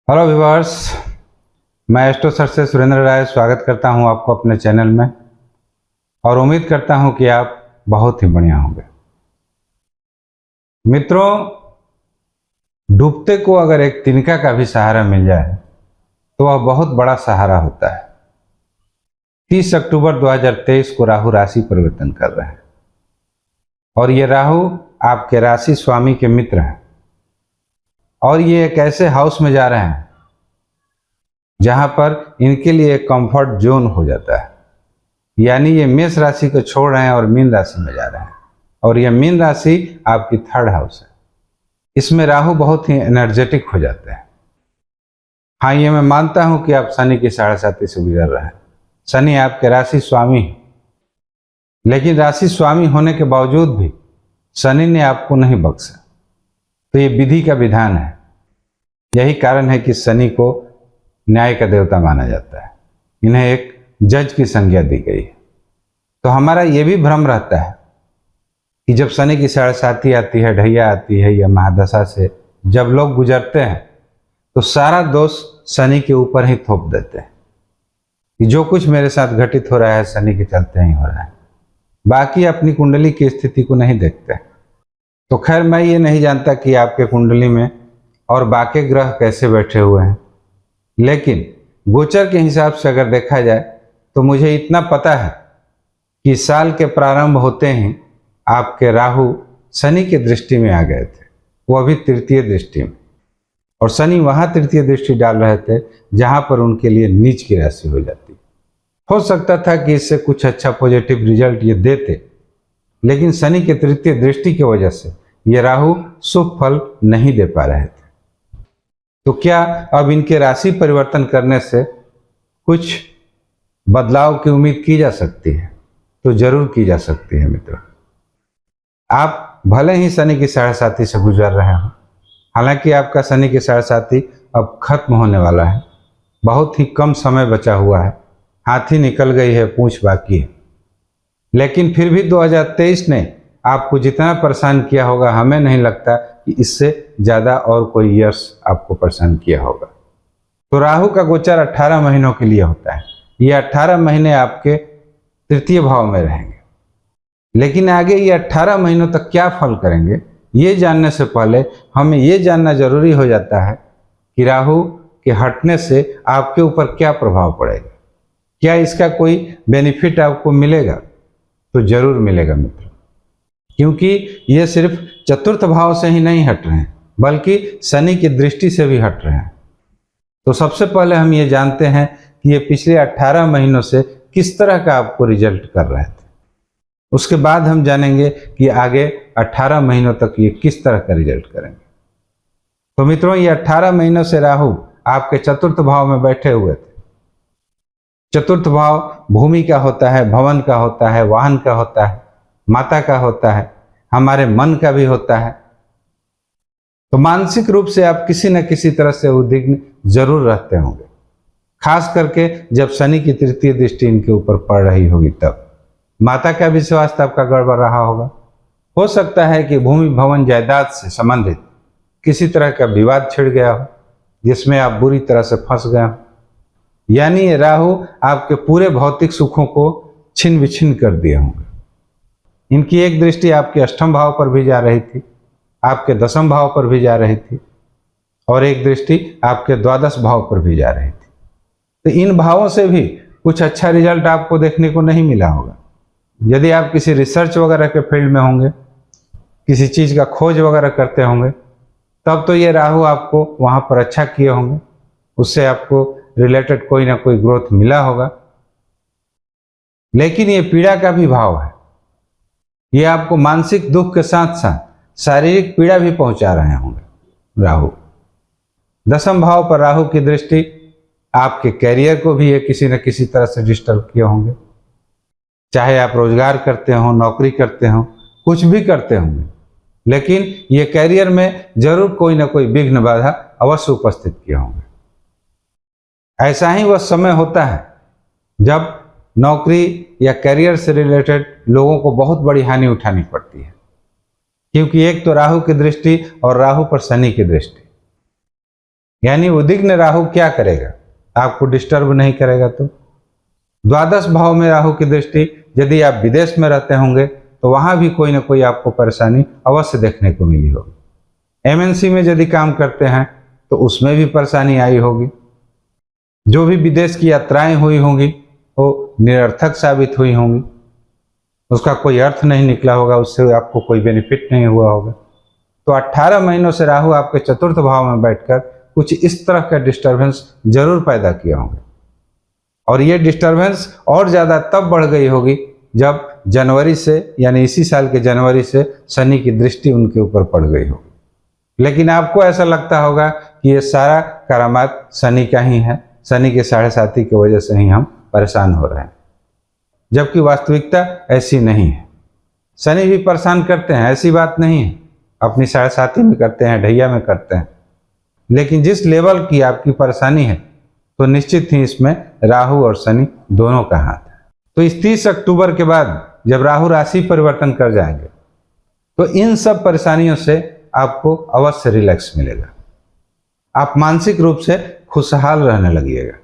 Hello viewers, मैं astro sir से सुरेंद्र राय स्वागत करता हूं आपको अपने चैनल में और उम्मीद करता हूं कि आप बहुत ही बढ़िया होंगे। मित्रों, डूबते को अगर एक तिनका का भी सहारा मिल जाए तो वह बहुत बड़ा सहारा होता है। 30 अक्टूबर 2023 को राहु राशि परिवर्तन कर रहे हैं और ये राहु आपके राशि स्वामी के मित्र हैं और ये एक ऐसे हाउस में जा रहे हैं जहां पर इनके लिए कंफर्ट जोन हो जाता है। यानी ये मेष राशि को छोड़ रहे हैं और मीन राशि में जा रहे हैं और यह मीन राशि आपकी थर्ड हाउस है। इसमें राहु बहुत ही एनर्जेटिक हो जाते हैं। हाँ, ये मैं मानता हूं कि आप शनि की 7.5 से गुजर रहे हैं। शनि आपके राशि स्वामी है, लेकिन राशि स्वामी होने के बावजूद भी शनि ने आपको नहीं बख्शा। तो ये विधि का विधान है। यही कारण है कि शनि को न्याय का देवता माना जाता है। इन्हें एक जज की संज्ञा दी गई है। तो हमारा ये भी भ्रम रहता है कि जब शनि की 7.5 आती है, ढैया आती है या महादशा से जब लोग गुजरते हैं तो सारा दोष शनि के ऊपर ही थोप देते हैं कि जो कुछ मेरे साथ घटित हो रहा है शनि के चलते ही हो रहा है। बाकी अपनी कुंडली की स्थिति को नहीं देखते। तो खैर, मैं ये नहीं जानता कि आपके कुंडली में और बाकी ग्रह कैसे बैठे हुए हैं, लेकिन गोचर के हिसाब से अगर देखा जाए तो मुझे इतना पता है कि साल के प्रारंभ होते ही आपके राहु शनि की दृष्टि में आ गए थे, वो अभी तृतीय दृष्टि में, और शनि वहां तृतीय दृष्टि डाल रहे थे जहां पर उनके लिए नीच की राशि हो जाती। हो सकता था कि इससे कुछ अच्छा पॉजिटिव रिजल्ट ये देते, लेकिन शनि के तृतीय दृष्टि की वजह से ये राहु शुभ फल नहीं दे पा रहे थे। तो क्या अब इनके राशि परिवर्तन करने से कुछ बदलाव की उम्मीद की जा सकती है? तो जरूर की जा सकती है मित्रों। आप भले ही शनि की 7.5 से गुजर रहे हो, हालांकि आपका शनि की 7.5 अब खत्म होने वाला है। बहुत ही कम समय बचा हुआ है, हाथी निकल गई है, पूंछ बाकी है। लेकिन फिर भी 2023 ने आपको जितना परेशान किया होगा, हमें नहीं लगता कि इससे ज़्यादा और कोई ईयर्स आपको परेशान किया होगा। तो राहु का गोचर 18 महीनों के लिए होता है। ये 18 महीने आपके तृतीय भाव में रहेंगे, लेकिन आगे ये 18 महीनों तक क्या फल करेंगे, ये जानने से पहले हमें ये जानना जरूरी हो जाता है कि राहु के हटने से आपके ऊपर क्या प्रभाव पड़ेगा। क्या इसका कोई बेनिफिट आपको मिलेगा? तो जरूर मिलेगा मित्र, क्योंकि ये सिर्फ चतुर्थ भाव से ही नहीं हट रहे हैं, बल्कि शनि की दृष्टि से भी हट रहे हैं। तो सबसे पहले हम ये जानते हैं कि ये पिछले 18 महीनों से किस तरह का आपको रिजल्ट कर रहे थे। उसके बाद हम जानेंगे कि आगे 18 महीनों तक ये किस तरह का रिजल्ट करेंगे। तो मित्रों, ये 18 महीनों से राहु आपके चतुर्थ भाव में बैठे हुए थे। चतुर्थ भाव भूमि का होता है, भवन का होता है, वाहन का होता है, माता का होता है, हमारे मन का भी होता है। तो मानसिक रूप से आप किसी न किसी तरह से उद्विग्न जरूर रहते होंगे, खास करके जब शनि की तृतीय दृष्टि इनके ऊपर पड़ रही होगी तब। माता का भी स्वास्थ्य आपका गड़बड़ रहा होगा। हो सकता है कि भूमि भवन जायदाद से संबंधित किसी तरह का विवाद छिड़ गया हो, जिसमें आप बुरी तरह से फंस गए हो। यानी ये राहु आपके पूरे भौतिक सुखों को छिन विछिन्न कर दिए होंगे। इनकी एक दृष्टि आपके अष्टम भाव पर भी जा रही थी, आपके दसम भाव पर भी जा रही थी, और एक दृष्टि आपके द्वादश भाव पर भी जा रही थी। तो इन भावों से भी कुछ अच्छा रिजल्ट आपको देखने को नहीं मिला होगा। यदि आप किसी रिसर्च वगैरह के फील्ड में होंगे, किसी चीज़ का खोज वगैरह करते होंगे, तब तो ये राहु आपको वहाँ पर अच्छा किए होंगे, उससे आपको रिलेटेड कोई ना कोई ग्रोथ मिला होगा। लेकिन ये पीड़ा का भी भाव है। ये आपको मानसिक दुख के साथ साथ शारीरिक पीड़ा भी पहुंचा रहे होंगे राहु। दसम भाव पर राहु की दृष्टि आपके कैरियर को भी ये किसी न किसी तरह से डिस्टर्ब किए होंगे। चाहे आप रोजगार करते हो, नौकरी करते हो, कुछ भी करते होंगे, लेकिन ये कैरियर में जरूर कोई ना कोई विघ्न बाधा अवश्य उपस्थित किए होंगे। ऐसा ही वह समय होता है जब नौकरी या कैरियर से रिलेटेड लोगों को बहुत बड़ी हानि उठानी पड़ती है, क्योंकि एक तो राहु की दृष्टि और राहु पर शनि की दृष्टि। यानी उद्विग्न राहु क्या करेगा, आपको डिस्टर्ब नहीं करेगा। तो द्वादश भाव में राहु की दृष्टि, यदि आप विदेश में रहते होंगे तो वहां भी कोई ना कोई आपको परेशानी अवश्य देखने को मिली होगी। एमएनसी में यदि काम करते हैं तो उसमें भी परेशानी आई होगी। जो भी विदेश की यात्राएं हुई होंगी वो निरर्थक साबित हुई होंगी, उसका कोई अर्थ नहीं निकला होगा, उससे आपको कोई बेनिफिट नहीं हुआ होगा। तो 18 महीनों से राहु आपके चतुर्थ भाव में बैठकर कुछ इस तरह का डिस्टर्बेंस जरूर पैदा किए होंगे। और ये डिस्टर्बेंस और ज़्यादा तब बढ़ गई होगी जब जनवरी से, यानी इसी साल के जनवरी से शनि की दृष्टि उनके ऊपर पड़ गई होगी। लेकिन आपको ऐसा लगता होगा कि ये सारा करामात शनि का ही है, शनि के 7.5 की वजह से ही हम परेशान हो रहे हैं, जबकि वास्तविकता ऐसी नहीं है। शनि भी परेशान करते हैं, ऐसी बात नहीं है, अपनी 7.5 में करते हैं, ढैया में करते हैं, लेकिन जिस लेवल की आपकी परेशानी है तो निश्चित ही इसमें राहु और शनि दोनों का हाथ है। तो इस 30 अक्टूबर के बाद जब राहु राशि परिवर्तन कर जाएंगे तो इन सब परेशानियों से आपको अवश्य रिलैक्स मिलेगा, आप मानसिक रूप से खुशहाल रहने लगिएगा।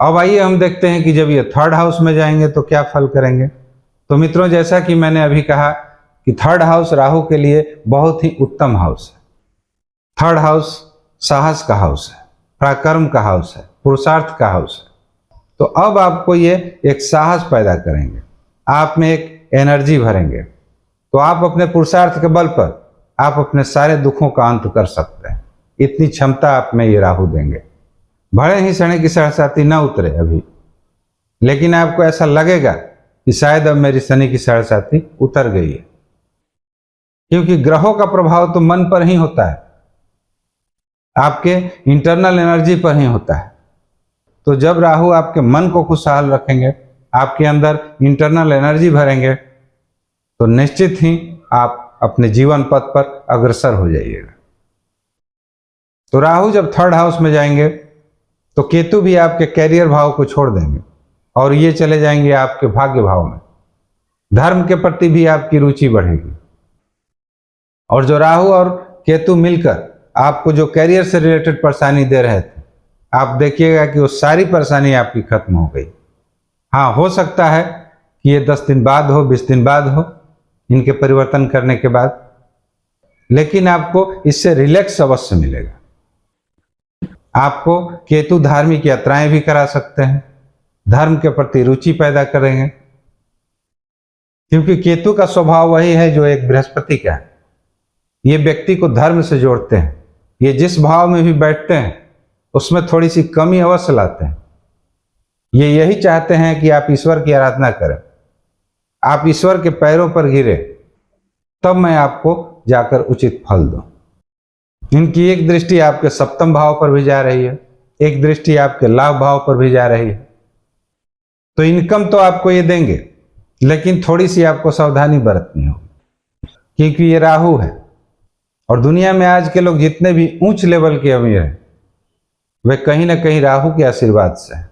अब आइए हम देखते हैं कि जब ये 3rd हाउस में जाएंगे तो क्या फल करेंगे। तो मित्रों, जैसा कि मैंने अभी कहा कि 3rd हाउस राहु के लिए बहुत ही उत्तम हाउस है। 3rd हाउस साहस का हाउस है, पराक्रम का हाउस है, पुरुषार्थ का हाउस है। तो अब आपको ये एक साहस पैदा करेंगे, आप में एक एनर्जी भरेंगे, तो आप अपने पुरुषार्थ के बल पर आप अपने सारे दुखों का अंत कर सकते हैं। इतनी क्षमता आप में ये राहु देंगे। भले ही शनि की 7.5 न उतरे अभी, लेकिन आपको ऐसा लगेगा कि शायद अब मेरी शनि की 7.5 उतर गई है, क्योंकि ग्रहों का प्रभाव तो मन पर ही होता है, आपके इंटरनल एनर्जी पर ही होता है। तो जब राहु आपके मन को खुशहाल रखेंगे, आपके अंदर इंटरनल एनर्जी भरेंगे, तो निश्चित ही आप अपने जीवन पथ पर अग्रसर हो जाइएगा। तो राहु जब 3rd हाउस में जाएंगे तो केतु भी आपके कैरियर भाव को छोड़ देंगे और ये चले जाएंगे आपके भाग्य भाव में। धर्म के प्रति भी आपकी रुचि बढ़ेगी। और जो राहु और केतु मिलकर आपको जो कैरियर से रिलेटेड परेशानी दे रहे थे, आप देखिएगा कि वो सारी परेशानी आपकी खत्म हो गई। हाँ, हो सकता है कि ये 10 दिन बाद हो, 20 दिन बाद हो, इनके परिवर्तन करने के बाद, लेकिन आपको इससे रिलैक्स अवश्य मिलेगा। आपको केतु धार्मिक यात्राएं भी करा सकते हैं, धर्म के प्रति रुचि पैदा करेंगे, क्योंकि केतु का स्वभाव वही है जो एक बृहस्पति का है। ये व्यक्ति को धर्म से जोड़ते हैं। ये जिस भाव में भी बैठते हैं उसमें थोड़ी सी कमी अवश्य लाते हैं। ये यही चाहते हैं कि आप ईश्वर की आराधना करें, आप ईश्वर के पैरों पर गिरे, तब मैं आपको जाकर उचित फल दूं। इनकी एक दृष्टि आपके 7म भाव पर भी जा रही है, एक दृष्टि आपके लाभ भाव पर भी जा रही है। तो इनकम तो आपको ये देंगे, लेकिन थोड़ी सी आपको सावधानी बरतनी होगी, क्योंकि ये राहु है। और दुनिया में आज के लोग जितने भी उच्च लेवल के अमीर हैं, वे कहीं ना कहीं राहु के आशीर्वाद से हैं।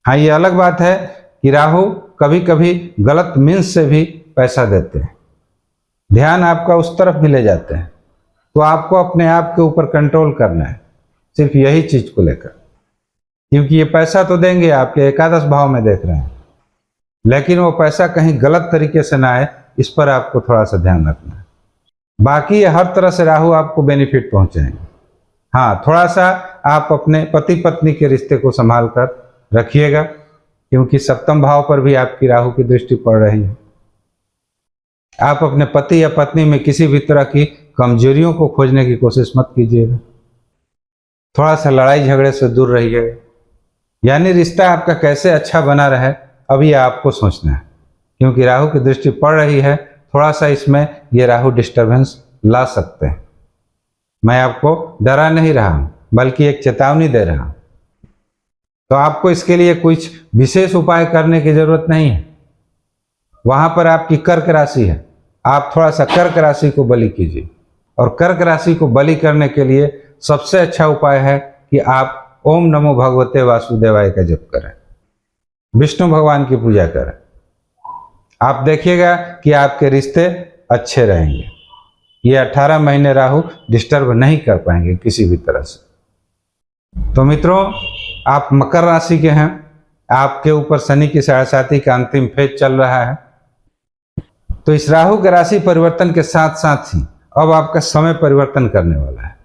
हाँ, ये अलग बात है कि राहु कभी कभी गलत मीन्स से भी पैसा देते हैं, ध्यान आपका उस तरफ भी ले जाते हैं। तो आपको अपने आप के ऊपर कंट्रोल करना है, सिर्फ यही चीज को लेकर, क्योंकि ये पैसा तो देंगे, आपके एकादश भाव में देख रहे हैं, लेकिन वो पैसा कहीं गलत तरीके से ना आए, इस पर आपको थोड़ा सा ध्यान रखना है। बाकी ये हर तरह से राहु आपको बेनिफिट पहुंचाएंगे। हाँ, थोड़ा सा आप अपने पति पत्नी के रिश्ते को संभाल कर रखिएगा, क्योंकि 7म भाव पर भी आपकी राहु की दृष्टि पड़ रही है। आप अपने पति या पत्नी में किसी भी तरह की कमजोरियों को खोजने की कोशिश मत कीजिएगा। थोड़ा सा लड़ाई झगड़े से दूर रहिएगा, यानी रिश्ता आपका कैसे अच्छा बना रहे, अभी आपको सोचना है, क्योंकि राहु की दृष्टि पड़ रही है। थोड़ा सा इसमें ये राहु डिस्टर्बेंस ला सकते हैं। मैं आपको डरा नहीं रहा हूं, बल्कि एक चेतावनी दे रहा हूं। तो आपको इसके लिए कुछ विशेष उपाय करने की जरूरत नहीं है। वहां पर आपकी कर्क राशि है, आप थोड़ा सा कर्क राशि को बलि कीजिए। और कर्क राशि को बलि करने के लिए सबसे अच्छा उपाय है कि आप ओम नमो भगवते वासुदेवाय का जप करें, विष्णु भगवान की पूजा करें। आप देखिएगा कि आपके रिश्ते अच्छे रहेंगे। ये 18 महीने राहु डिस्टर्ब नहीं कर पाएंगे किसी भी तरह से। तो मित्रों, आप मकर राशि के हैं, आपके ऊपर शनि की 7.5 का अंतिम फेज चल रहा है। तो इस राहु के राशि परिवर्तन के साथ साथ ही अब आपका समय परिवर्तन करने वाला है।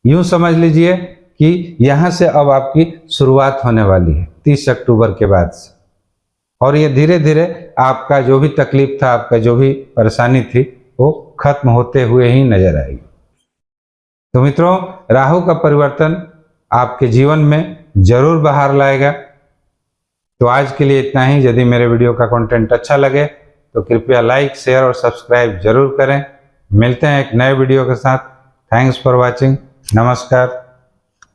यूं समझ लीजिए कि यहां से अब आपकी शुरुआत होने वाली है 30 अक्टूबर के बाद से, और ये धीरे धीरे आपका जो भी तकलीफ था, आपका जो भी परेशानी थी, वो खत्म होते हुए ही नजर आएगी। तो मित्रों, राहु का परिवर्तन आपके जीवन में जरूर बाहर लाएगा। तो आज के लिए इतना ही। यदि मेरे वीडियो का कंटेंट अच्छा लगे तो कृपया लाइक, शेयर और सब्सक्राइब जरूर करें। मिलते हैं एक नए वीडियो के साथ। Thanks for watching. नमस्कार।